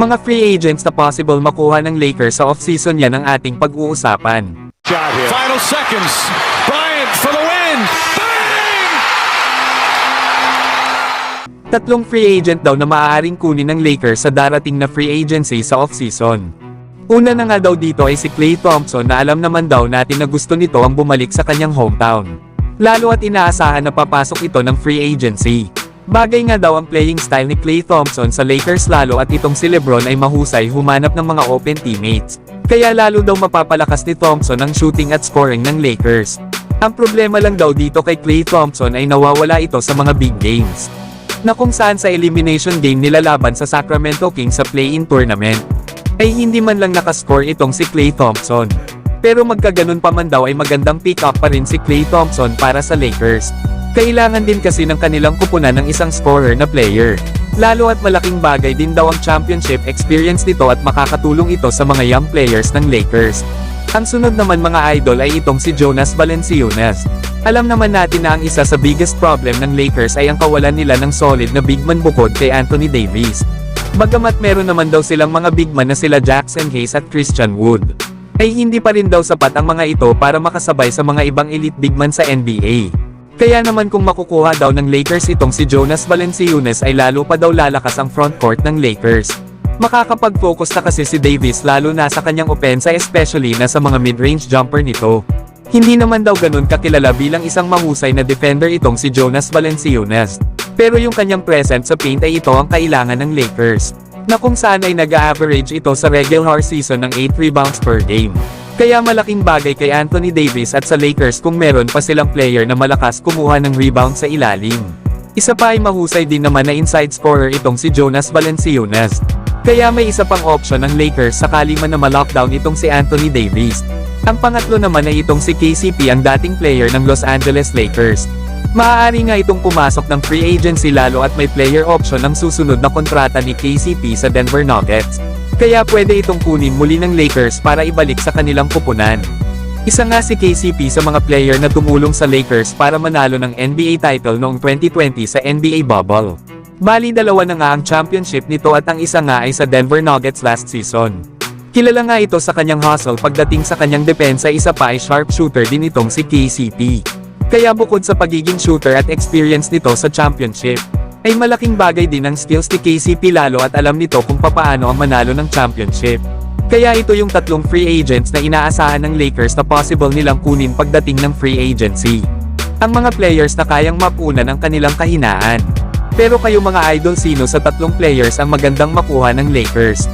Mga free agents na possible makuha ng Lakers sa off-season yan ang ating pag-uusapan. Final seconds. Bryant for the win. Bang! Tatlong free agent daw na maaaring kunin ng Lakers sa darating na free agency sa off-season. Una na nga daw dito ay si Klay Thompson na alam naman daw natin na gusto nito ang bumalik sa kanyang hometown. Lalo at inaasahan na papasok ito ng free agency. Bagay nga daw ang playing style ni Klay Thompson sa Lakers lalo at itong si LeBron ay mahusay humanap ng mga open teammates. Kaya lalo daw mapapalakas ni Thompson ang shooting at scoring ng Lakers. Ang problema lang daw dito kay Klay Thompson ay nawawala ito sa mga big games. Na kung saan sa elimination game nila laban sa Sacramento Kings sa play-in tournament, ay hindi man lang nakascore itong si Klay Thompson. Pero magkaganon pa man daw ay magandang pick-up pa rin si Klay Thompson para sa Lakers. Kailangan din kasi ng kanilang kupunan ng isang scorer na player. Lalo at malaking bagay din daw ang championship experience nito at makakatulong ito sa mga young players ng Lakers. Ang sunod naman mga idol ay itong si Jonas Valanciunas. Alam naman natin na ang isa sa biggest problem ng Lakers ay ang kawalan nila ng solid na big man bukod kay Anthony Davis. Bagamat meron naman daw silang mga big man na sila Jackson Hayes at Christian Wood, ay hindi pa rin daw sapat ang mga ito para makasabay sa mga ibang elite big man sa NBA. Kaya naman kung makukuha daw ng Lakers itong si Jonas Valanciunas ay lalo pa daw lalakas ang frontcourt ng Lakers. Makakapag-focus na kasi si Davis lalo na sa kanyang opensa especially na sa mga mid-range jumper nito. Hindi naman daw ganun kakilala bilang isang mahusay na defender itong si Jonas Valanciunas. Pero yung kanyang presence sa paint ay ito ang kailangan ng Lakers. Na kung saan ay nag-a-average ito sa regular season ng 8 rebounds per game. Kaya malaking bagay kay Anthony Davis at sa Lakers kung meron pa silang player na malakas kumuha ng rebound sa ilalim. Isa pa ay mahusay din naman na inside scorer itong si Jonas Valanciunas. Kaya may isa pang option ng Lakers sakali man na ma-lockdown itong si Anthony Davis. Ang pangatlo naman ay itong si KCP ang dating player ng Los Angeles Lakers. Maaari nga itong pumasok ng free agency lalo at may player option ng susunod na kontrata ni KCP sa Denver Nuggets. Kaya pwede itong kunin muli ng Lakers para ibalik sa kanilang kupunan. Isa nga si KCP sa mga player na tumulong sa Lakers para manalo ng NBA title noong 2020 sa NBA bubble. Bali dalawa na nga ang championship nito at ang isa nga ay sa Denver Nuggets last season. Kilala nga ito sa kanyang hustle pagdating sa kanyang depensa, isa pa ay sharpshooter din itong si KCP. Kaya bukod sa pagiging shooter at experience nito sa championship, ay malaking bagay din ang skills ni KCP lalo at alam nito kung papaano ang manalo ng championship. Kaya ito yung tatlong free agents na inaasahan ng Lakers na possible nilang kunin pagdating ng free agency. Ang mga players na kayang mapunan ang kanilang kahinaan. Pero kayo mga idol, sino sa tatlong players ang magandang makuha ng Lakers?